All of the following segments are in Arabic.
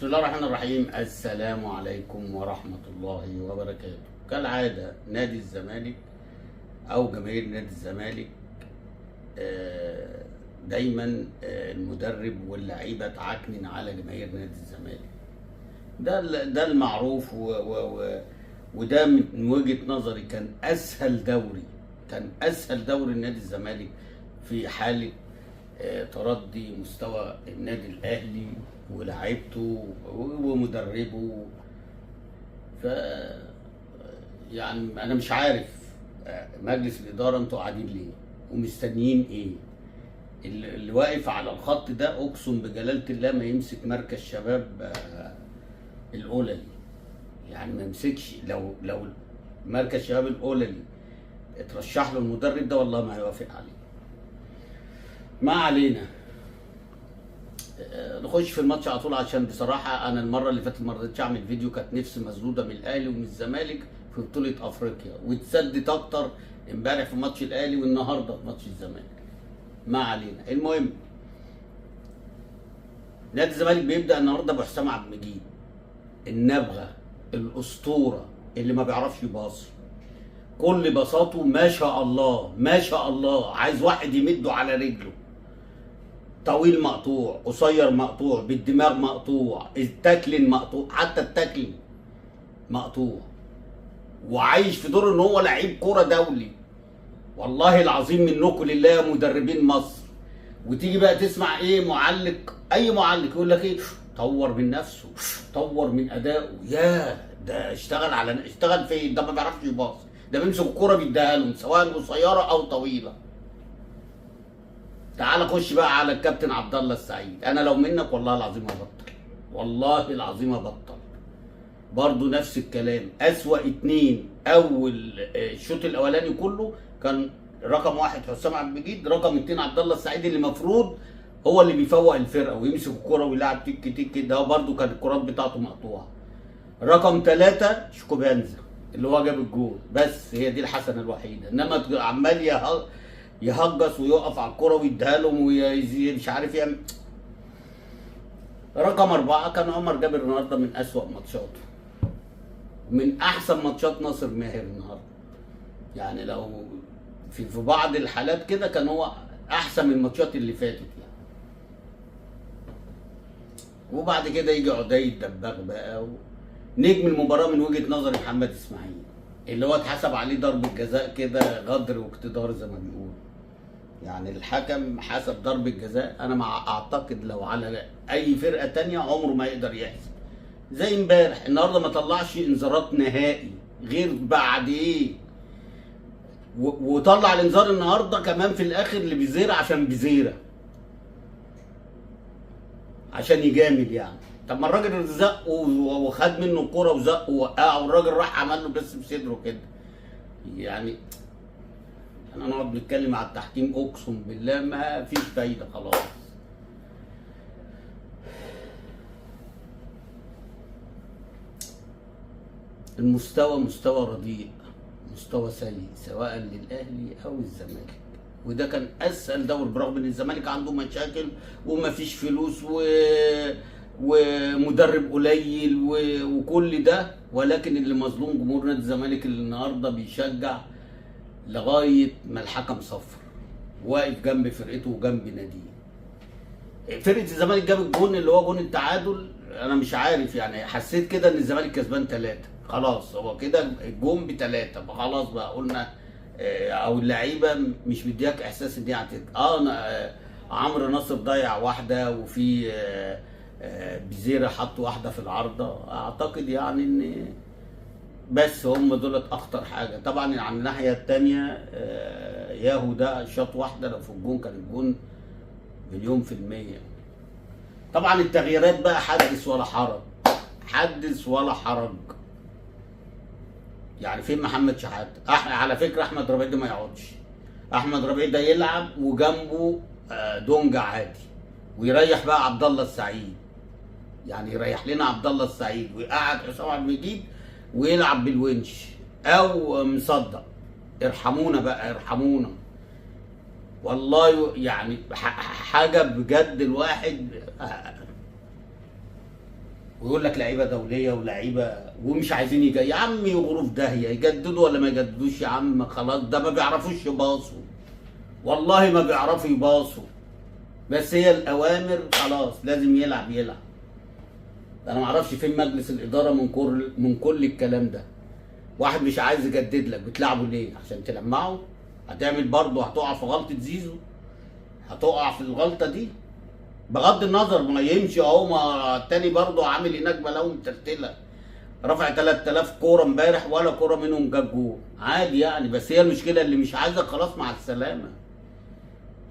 بسم الله الرحمن الرحيم. السلام عليكم ورحمة الله وبركاته. كالعادة نادي الزمالك أو جماهير نادي الزمالك دايما المدرب واللعيبة تعكنن على جماهير نادي الزمالك. ده المعروف وده من وجهة نظري كان أسهل دوري نادي الزمالك في حالة تردي مستوى النادي الأهلي ولاعيبته ومدربه. ف يعني انا مش عارف مجلس الاداره انتوا قاعدين ليه ومستنيين ايه؟ اللي واقف على الخط ده اقسم بجلاله الله ما يمسك مركز شباب الاولى، يعني ما يمسكش. لو مركز شباب الاولى اترشح له المدرب ده والله ما هيوافق عليه. ما علينا، نخش في الماتش على طول. عشان بصراحه انا المره اللي فاتت ما رضيتش اعمل فيديو، كانت نفسي مسدوده من الاهلي ومن الزمالك في بطوله افريقيا، واتسدت اكتر امبارح في ماتش الاهلي والنهارده في ماتش الزمالك. ما علينا. المهم نادي الزمالك بيبدا النهارده بحسام عبد المجيد، النبغه الاسطوره اللي ما بيعرفش يباصي. كل بساطه ما شاء الله ما شاء الله، عايز واحد يمده على رجله. طويل مقطوع، قصير مقطوع، بالدماغ مقطوع، التاكلين مقطوع، حتى التاكلين مقطوع، وعايش في دور ان هو لعيب كوره دولي. والله العظيم منكم لله يا مدربين مصر. وتيجي بقى تسمع ايه معلق، اي معلق يقول لك ايه، طور من نفسه، طور من ادائه. يا ده اشتغل فين؟ ده ما بيعرفش يباصي، ده بيمسك الكوره بيديها لهم سواء قصيره او طويله. تعال خش بقى على الكابتن عبد الله السعيد. انا لو منك والله العظيم هبطل، والله العظيم هبطل. برضه نفس الكلام، اسوأ اتنين اول الشوط الاولاني كله كان رقم واحد حسام عبد المجيد، رقم اتنين عبد الله السعيد اللي المفروض هو اللي بيفوق الفرقه ويمسك الكوره ويلعب تيك تيك. ده برضه كانت الكرات بتاعته مقطوعه. رقم ثلاثة شيكوبانزا اللي هو جاب الجول، بس هي دي الحسنه الوحيده. انما عمال يهجص ويقف على الكوره ويديها لهم ومش عارف يعمل. رقم أربعة كان عمر جابر النهارده من أسوأ ماتشاته، من أحسن ماتشات ناصر ماهر النهارده. يعني لو في بعض الحالات كده كان هو أحسن من الماتشات اللي فاتت يعني. وبعد كده يجي عدي الدباغ بقى نجم المباراة من وجهة نظري محمد إسماعيل، اللي هو اتحسب عليه ضربة جزاء كده غدر واقتدار زي ما بيقولوا. يعني الحكم حسب ضربة جزاء، انا مع اعتقد لو على اي فرقة تانية عمره ما يقدر يحسب. زي امبارح، النهارده ما طلعش انذارات نهائي غير بعد ايه، وطلع الانذار النهارده كمان في الاخر لبيزيرة عشان بيزيرة عشان يجامل يعني. طب ما الراجل زقه وخد منه الكوره وزقه ووقعه، والراجل راح عمل له بس بصدره كده. يعني احنا نقعد نتكلم على التحكيم اقسم بالله ما فيش فايده خلاص. المستوى مستوى رديء، مستوى سيء سواء للاهلي او الزمالك. وده كان اسهل دوري برغم ان الزمالك عنده مشاكل ومفيش فلوس ومدرب قليل وكل ده، ولكن اللي مظلوم جمهور نادي الزمالك اللي النهارده بيشجع لغايه ما الحكم صفر، واقف جنب فرقته وجنب ناديه. فرقه الزمالك جاب الجون اللي هو جون التعادل. انا مش عارف يعني، حسيت كده ان الزمالك كسبان 3 خلاص، هو كده الجون ب3 فخلاص بقى قلنا او اللعيبه مش مدياك احساس ان هي عمرو ناصر ضيع واحده، وفي بيزيرة حط واحده في العارضه. اعتقد يعني ان بس هم دولت اخطر حاجه. طبعا على الناحيه الثانيه ياهو ده شاط واحده، لو في الجون كان الجون مليون % طبعا التغييرات بقى حدث ولا حرج، حدث ولا حرج. يعني فين محمد شحاته؟ على فكره احمد ربيع ده ما يقعدش، احمد ربيع ده يلعب وجنبه دونجا عادي، ويريح بقى عبد الله السعيد. يعني يريح لنا عبد الله السعيد ويقعد حسام عبد المجيد ويلعب بالونش او مصدق. ارحمونا بقى ارحمونا والله. يعني حاجه بجد الواحد ويقول لك لعيبه دوليه ولاعيبه ومش عايزين يا عم يغروا في داهيه، يجددوا ولا ما يجددوش يا عم خلاص، ده ما بيعرفوش يباصوا، والله ما بيعرفوا يباصوا، بس هي الاوامر خلاص لازم يلعب يلعب. انا ما اعرفش فين مجلس الاداره من كل الكلام ده. واحد مش عايز يجدد لك بتلعبه ليه؟ عشان تلمعه؟ هتعمل برضه هتقع في غلطه زيزو، هتقع في الغلطه دي بغض النظر ما يمشي اهو. ما التاني برضه عامل هناك بلاوي مترتله، رفع 3000 كوره امبارح ولا كوره منهم جاب جول عادي يعني. بس هي المشكله اللي مش عايزك خلاص مع السلامه،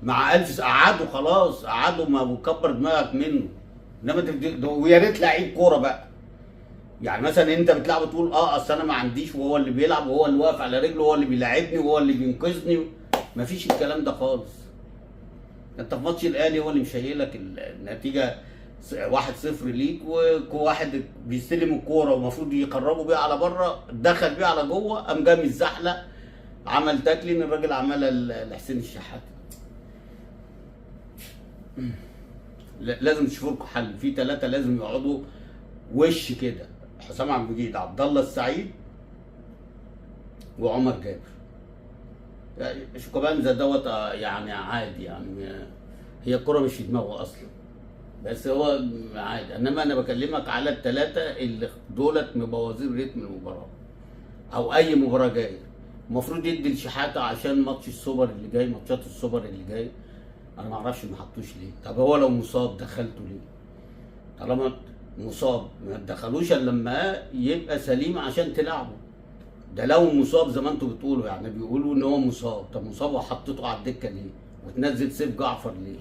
مع الف قعدوا خلاص قعدوا، ما بكبر دماغك منه. انما ويا ريت لعيب كوره بقى، يعني مثلا انت بتلعب تقول اصل انا ما عنديش وهو اللي بيلعب وهو اللي واقف على رجله وهو اللي بيلاعبني وهو اللي بينقذني. مفيش الكلام ده خالص. انت في ماتش الاهلي هو اللي مشيلك النتيجه 1-0 ليك، وواحد بيستلم الكوره ومفروض يقربوا بيها على بره، دخل بيها على جوه، قام جاي الزحله عمل تاكلين، الراجل عملها لحسين الشحات. لازم تشوفوا لكم حل، في 3 لازم يقعدوا وش كده، حسام عبد المجيد، عبد الله السعيد، وعمر جابر. يعني شوكوبانزا دوت يعني عادي يعني، هي الكرة مش في دماغه اصلا، بس هو عادي. انما انا بكلمك على ال3 اللي دولت مبوظين رتم المباراة او اي مباراة جاية. المفروض يدي الشحاتة عشان ماتش السوبر اللي جاي، ماتشات السوبر اللي جاي. انا ما اعرفش ما حطوش ليه. طب هو لو مصاب دخلته ليه؟ طالما مصاب ما تدخلوش الا لما يبقى سليم عشان تلعبه. ده لو مصاب زي ما انتوا بتقولوا، يعني بيقولوا ان هو مصاب، طب مصاب وحطيته على الدكه ليه؟ وتنزل سيف جعفر ليه؟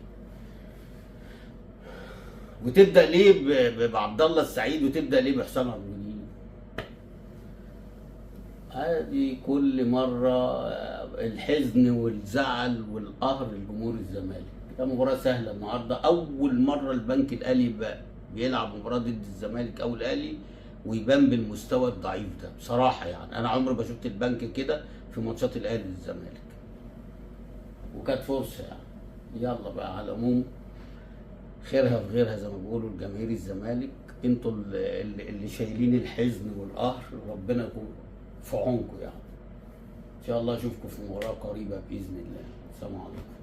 وتبدا ليه بعبد الله السعيد وتبدا ليه بحسام عبد المجيد؟ ادي كل مره الحزن والزعل والقهر لجمهور الزمالك. ده مباراه سهله النهارده، اول مره البنك الاهلي بيلعب مباراه ضد الزمالك او الاهلي ويبان بالمستوى الضعيف ده بصراحه. يعني انا عمري ما شفت البنك كده في ماتشات الاهلي والزمالك، وكانت فرصه يعني. يلا بقى على العموم خيرها في غيرها زي ما بيقولوا الجماهير الزمالك، انتوا اللي شايلين الحزن والقهر، ربنا يكون في عونكم يعني. ان شاء الله اشوفكم في مباراه قريبه باذن الله. السلام عليكم.